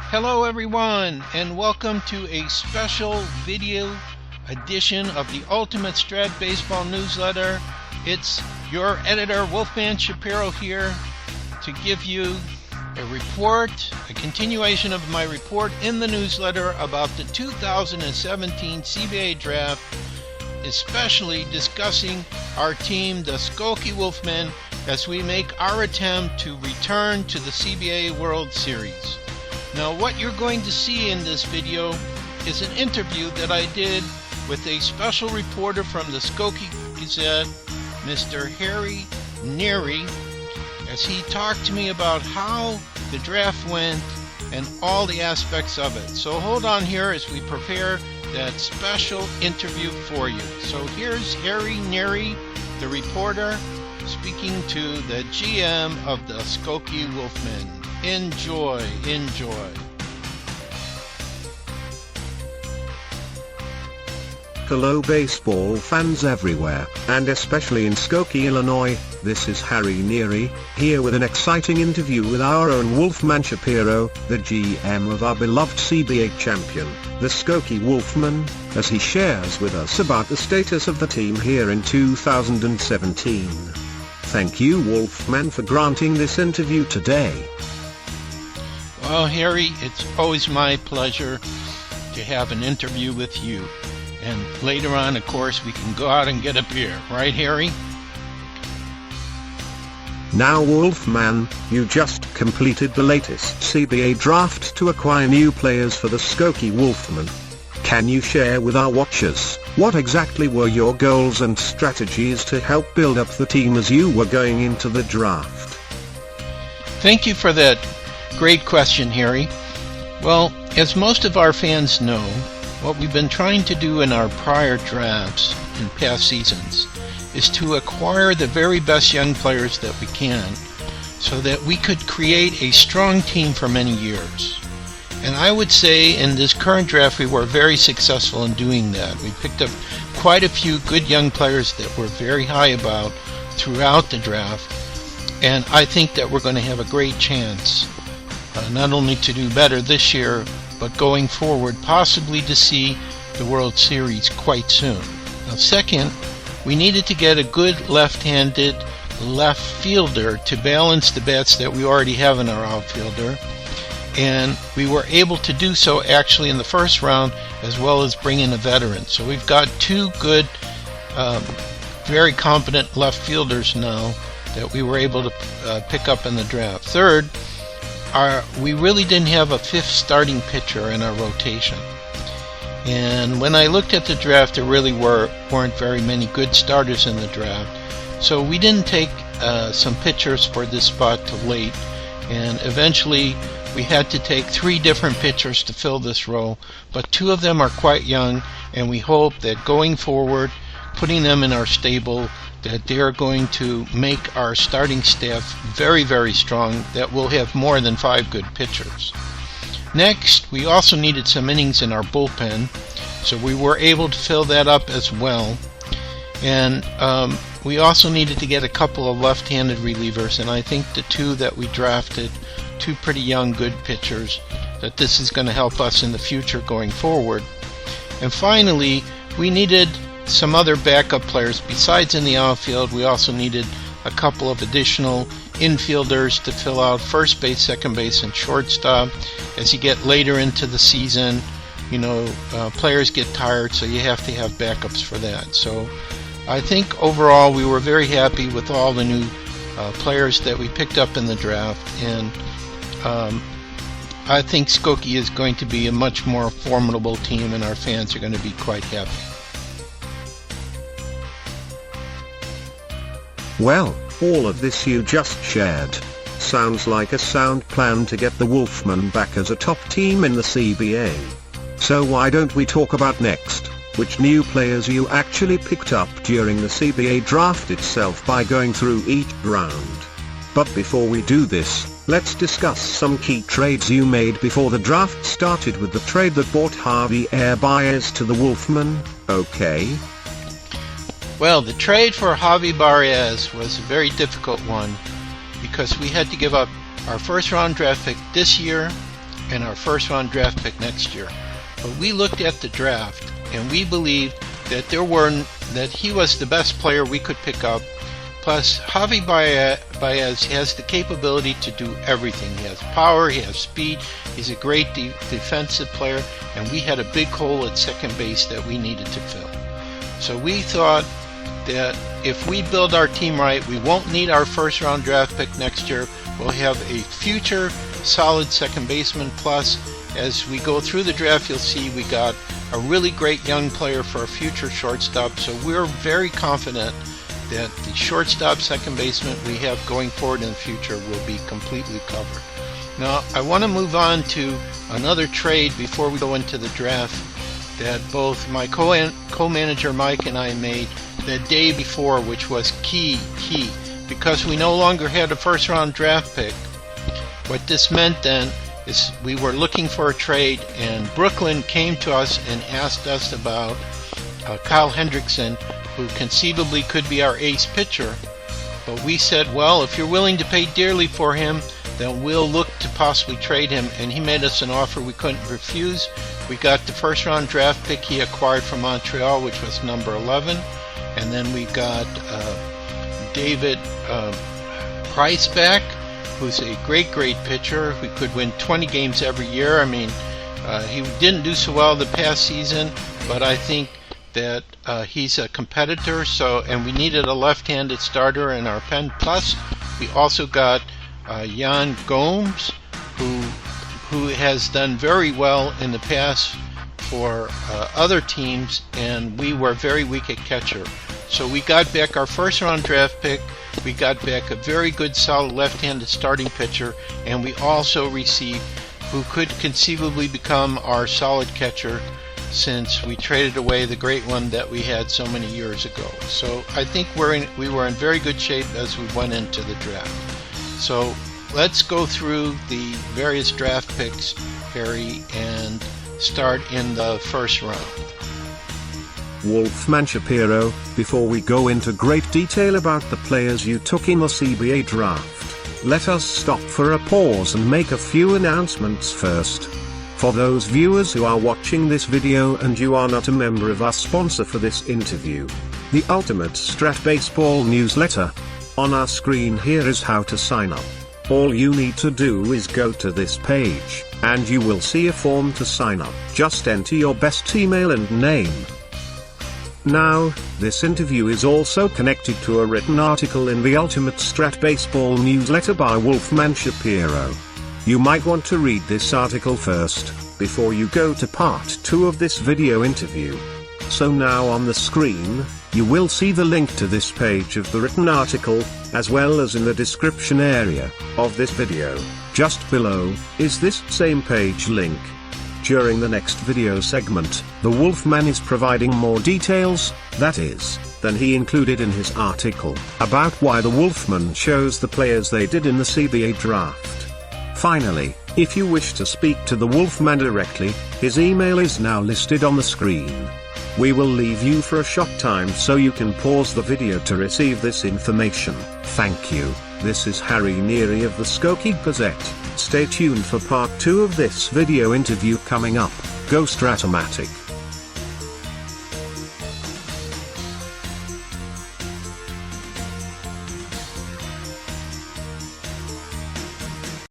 Hello everyone, and welcome to a special video edition of the Ultimate Strat Baseball Newsletter. It's your editor, Wolfman Shapiro, here to give you a report, a continuation of my report in the newsletter about the 2017 CBA draft, especially discussing our team, the Skokie Wolfmen, as we make our attempt to return to the CBA World Series. Now, what you're going to see in this video is an interview that I did with a special reporter from the Skokie Gazette, Mr. Harry Neary, as he talked to me about how the draft went and all the aspects of it. So hold on here as we prepare that special interview for you. So here's Harry Neary, the reporter, speaking to the GM of the Skokie Wolfmen. Enjoy. Hello baseball fans everywhere, and especially in Skokie, Illinois. This is Harry Neary, here with an exciting interview with our own Wolfman Shapiro, the GM of our beloved CBA champion, the Skokie Wolfmen, as he shares with us about the status of the team here in 2017. Thank you, Wolfman, for granting this interview today. Well, Harry, it's always my pleasure to have an interview with you. And later on, of course, we can go out and get a beer. Right, Harry? Now, Wolfman, you just completed the latest CBA draft to acquire new players for the Skokie Wolfmen. Can you share with our watchers what exactly were your goals and strategies to help build up the team as you were going into the draft? Thank you for that great question, Harry. Well, as most of our fans know, what we've been trying to do in our prior drafts in past seasons is to acquire the very best young players that we can so that we could create a strong team for many years. And I would say in this current draft we were very successful in doing that. We picked up quite a few good young players that we're very high about throughout the draft, and I think that we're going to have a great chance not only to do better this year, but going forward possibly to see the World Series quite soon. Now, second, we needed to get a good left-handed left fielder to balance the bats that we already have in our outfielder, and we were able to do so actually in the first round, as well as bring in a veteran. So we've got two good, very competent left fielders now that we were able to pick up in the draft. Third, we really didn't have a fifth starting pitcher in our rotation. And when I looked at the draft, there really weren't very many good starters in the draft. So we didn't take some pitchers for this spot till late. And eventually we had to take 3 different pitchers to fill this role. But 2 of them are quite young, and we hope that going forward, putting them in our stable, that they are going to make our starting staff very, very strong, that we'll have more than 5 good pitchers. Next, we also needed some innings in our bullpen, so we were able to fill that up as well. And we also needed to get a couple of left-handed relievers, and I think the 2 that we drafted, 2 pretty young, good pitchers, that this is going to help us in the future going forward. And finally, we needed some other backup players. Besides in the outfield, we also needed a couple of additional infielders to fill out first base, second base, and shortstop. As you get later into the season, players get tired, so you have to have backups for that. So I think overall we were very happy with all the new players that we picked up in the draft, and I think Skokie is going to be a much more formidable team, and our fans are going to be quite happy. Well, all of this you just shared sounds like a sound plan to get the Wolfmen back as a top team in the CBA. So why don't we talk about next, which new players you actually picked up during the CBA draft itself by going through each round. But before we do this, let's discuss some key trades you made before the draft started, with the trade that brought Javier Baez to the Wolfmen, okay? Well, the trade for Javi Baez was a very difficult one because we had to give up our first round draft pick this year, and our first round draft pick next year. But we looked at the draft and we believed that he was the best player we could pick up. Plus, Javi Baez has the capability to do everything. He has power, he has speed, he's a great defensive player, and we had a big hole at second base that we needed to fill. So we thought that if we build our team right, we won't need our first round draft pick next year. We'll have a future solid second baseman. Plus, as we go through the draft, you'll see we got a really great young player for a future shortstop. So we're very confident that the shortstop, second baseman we have going forward in the future will be completely covered. Now, I want to move on to another trade before we go into the draft that both my co-manager Mike and I made the day before, which was key, because we no longer had a first round draft pick. What this meant then is we were looking for a trade, and Brooklyn came to us and asked us about Kyle Hendrickson, who conceivably could be our ace pitcher. But we said, well, if you're willing to pay dearly for him, then we'll look to possibly trade him. And he made us an offer we couldn't refuse. We got the first round draft pick he acquired from Montreal, which was number 11. And then we got David Price back, who's a great pitcher who could win 20 games every year. I mean, he didn't do so well the past season, but I think that he's a competitor. And we needed a left-handed starter in our pen. Plus, we also got Yan Gomes, who has done very well in the past for other teams, and we were very weak at catcher. So we got back our first round draft pick, we got back a very good solid left-handed starting pitcher, and we also received who could conceivably become our solid catcher, since we traded away the great one that we had so many years ago. So I think we were in very good shape as we went into the draft. So let's go through the various draft picks, Harry, and start in the first round. Wolfman Shapiro, before we go into great detail about the players you took in the CBA draft, let us stop for a pause and make a few announcements first. For those viewers who are watching this video and you are not a member of our sponsor for this interview, the Ultimate Strat Baseball newsletter, on our screen here is how to sign up. All you need to do is go to this page, and you will see a form to sign up. Just enter your best email and name. Now, this interview is also connected to a written article in the Ultimate Strat Baseball newsletter by Wolfman Shapiro. You might want to read this article first, before you go to part 2 of this video interview. So now on the screen, you will see the link to this page of the written article, as well as in the description area of this video. Just below is this same page link. During the next video segment, the Wolfman is providing more details, that is, than he included in his article, about why the Wolfman chose the players they did in the CBA draft. Finally, if you wish to speak to the Wolfman directly, his email is now listed on the screen. We will leave you for a short time so you can pause the video to receive this information. Thank you. This is Harry Neary of the Skokie Gazette. Stay tuned for part 2 of this video interview coming up. Go Stratomatic!